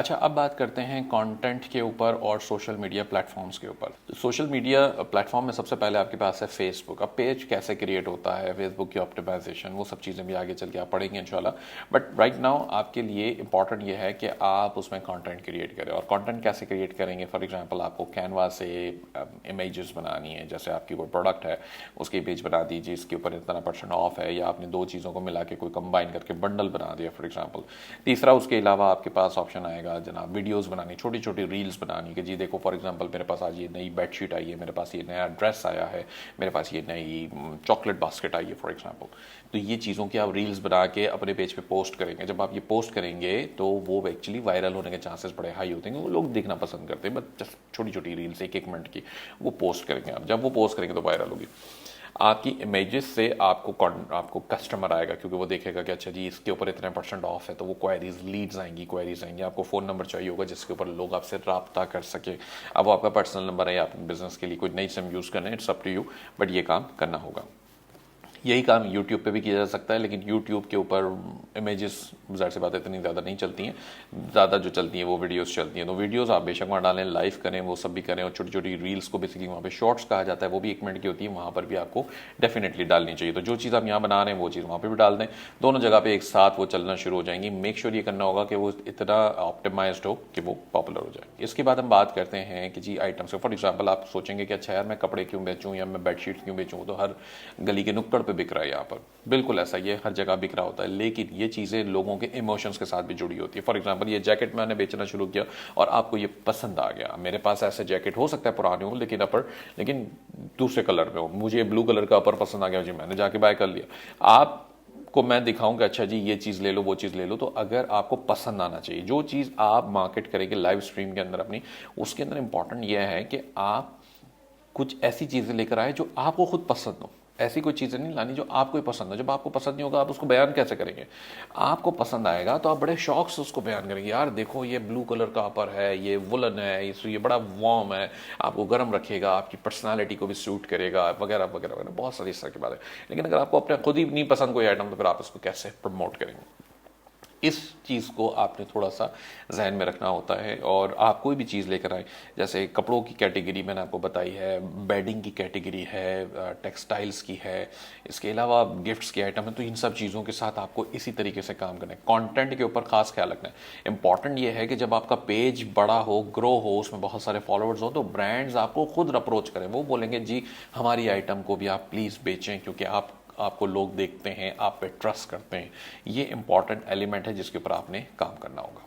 अच्छा, अब बात करते हैं कंटेंट के ऊपर और सोशल मीडिया प्लेटफॉर्म्स के ऊपर। तो सोशल मीडिया प्लेटफॉर्म में सबसे पहले आपके पास है फेसबुक। अब पेज कैसे क्रिएट होता है, फेसबुक की ऑप्टिमाइजेशन, वो सब चीज़ें भी आगे चल के आप पढ़ेंगे इंशाल्लाह। बट राइट नाउ आपके लिए इंपॉर्टेंट ये है कि आप उसमें कंटेंट क्रिएट करें। और कंटेंट कैसे क्रिएट करेंगे, फॉर एग्जांपल आपको कैनवा से इमेजेस बनानी है, जैसे आपकी कोई प्रोडक्ट है उसकी इमेज बना दीजिए, इसके ऊपर इतना % ऑफ है, या आपने दो चीज़ों को मिला के कोई कंबाइन करके बंडल बना दिया फॉर एग्जांपल। तीसरा, उसके अलावा आपके पास ऑप्शन आएगा जनाब वीडियोस बनानी, छोटी छोटी रील्स बनानी कि जी देखो फॉर एग्जांपल मेरे पास आज ये नई बेडशीट आई है, मेरे पास ये नया ड्रेस आया है, मेरे पास ये नई चॉकलेट बास्केट आई है फॉर एग्जांपल। तो ये चीज़ों की आप रील्स बना के अपने पेज पे पोस्ट करेंगे। जब आप ये पोस्ट करेंगे तो वो एक्चुअली वायरल होने के चांसेस बड़े हाई होते हैं, वो लोग देखना पसंद करते हैं। बट जस्ट छोटी छोटी रील्स 1-1 मिनट की वो पोस्ट करेंगे आप। जब वो पोस्ट करेंगे तो वायरल होगी आपकी इमेजेस से। आपको कस्टमर आएगा क्योंकि वो देखेगा कि अच्छा जी इसके ऊपर इतने % ऑफ है, तो वो क्वेरीज लीड्स आएंगी, क्वेरीज आएंगी। आपको फ़ोन नंबर चाहिए होगा जिसके ऊपर लोग आपसे रब्ता कर सके। अब वो आपका पर्सनल नंबर है या अपने बिजनेस के लिए कोई नई सिम यूज़ करना है, it's up to you, but ये काम करना होगा। यही काम यूट्यूब पे भी किया जा सकता है, लेकिन यूट्यूब के ऊपर इमेजेस ज़ाहिर सी बात इतनी ज़्यादा नहीं चलती हैं। ज़्यादा जो चलती हैं वो वीडियोस चलती हैं। तो वीडियोस आप बेशक वहाँ डालें, लाइव करें, वो सब भी करें। और छोटी छोटी रील्स को बेसिकली वहाँ पे शॉर्ट्स कहा जाता है, वो भी 1 मिनट की होती है, वहाँ पर भी आपको डेफिनेटली डालनी चाहिए। तो जो चीज़ आप यहाँ बना रहे हैं वो चीज़ वहाँ पर भी डाल दें, दोनों जगह पर एक साथ वो चलना शुरू हो जाएंगी। मेक श्योर ये करना होगा कि वो इतना ऑप्टिमाइज्ड हो कि वो पॉपुलर हो जाए। इसके बाद हम बात करते हैं कि जी आइटम्स। फॉर एग्जाम्पल आप सोचेंगे कि अच्छा यार मैं कपड़े क्यों बेचूँ या मैं बेडशीट क्यों बेचूँ, तो हर गली के नुक्कड़ पर बिक रहा है यहाँ पर। बिल्कुल ऐसा ही है, हर जगह बिक रहा होता है, लेकिन ये चीज़ें लोगों के इमोशंस के साथ भी जुड़ी होती है। फॉर एग्जांपल ये जैकेट मैंने बेचना शुरू किया और आपको ये पसंद आ गया। मेरे पास ऐसे जैकेट हो सकता है पुराने हो लेकिन दूसरे कलर में हो, मुझे ब्लू कलर का अपर पसंद आ गया जी, मैंने जाके बाय कर लिया। आप को मैं दिखाऊं कि अच्छा जी ये चीज़ ले लो, वो चीज़ ले लो। तो अगर आपको पसंद आना चाहिए, जो चीज़ आप मार्केट करेंगे लाइव स्ट्रीम के अंदर अपनी, उसके अंदर इंपॉर्टेंट यह है कि आप कुछ ऐसी चीज़ें लेकर आए जो आपको खुद पसंद हो। ऐसी कोई चीज़ें नहीं लानी जो आपको ही पसंद हो। जब आपको पसंद नहीं होगा आप उसको बयान कैसे करेंगे? आपको पसंद आएगा तो आप बड़े शौक से उसको बयान करेंगे, यार देखो ये ब्लू कलर का अपर है, ये वुलन है, ये बड़ा वार्म है, आपको गर्म रखेगा, आपकी पर्सनालिटी को भी सूट करेगा, वगैरह वगैरह वगैरह, बहुत सारी इस तरह की बात है। लेकिन अगर आपको अपने खुद ही नहीं पसंद कोई आइटम, तो फिर आप उसको कैसे प्रमोट करेंगे? इस चीज़ को आपने थोड़ा सा जहन में रखना होता है। और आप कोई भी चीज़ लेकर आए, जैसे कपड़ों की कैटेगरी मैंने आपको बताई है, बेडिंग की कैटेगरी है, टेक्सटाइल्स की है, इसके अलावा गिफ्ट्स के आइटम है, तो इन सब चीज़ों के साथ आपको इसी तरीके से काम करना है। कंटेंट के ऊपर खास ख्याल रखना है। इंपॉर्टेंट ये है कि जब आपका पेज बड़ा हो, ग्रो हो, उसमें बहुत सारे फॉलोअर्स हो, तो ब्रांड्स आपको खुद अप्रोच करें। वो बोलेंगे जी हमारी आइटम को भी आप प्लीज़ बेचें, क्योंकि आपको लोग देखते हैं, आप पे ट्रस्ट करते हैं। ये इंपॉर्टेंट एलिमेंट है जिसके ऊपर आपने काम करना होगा।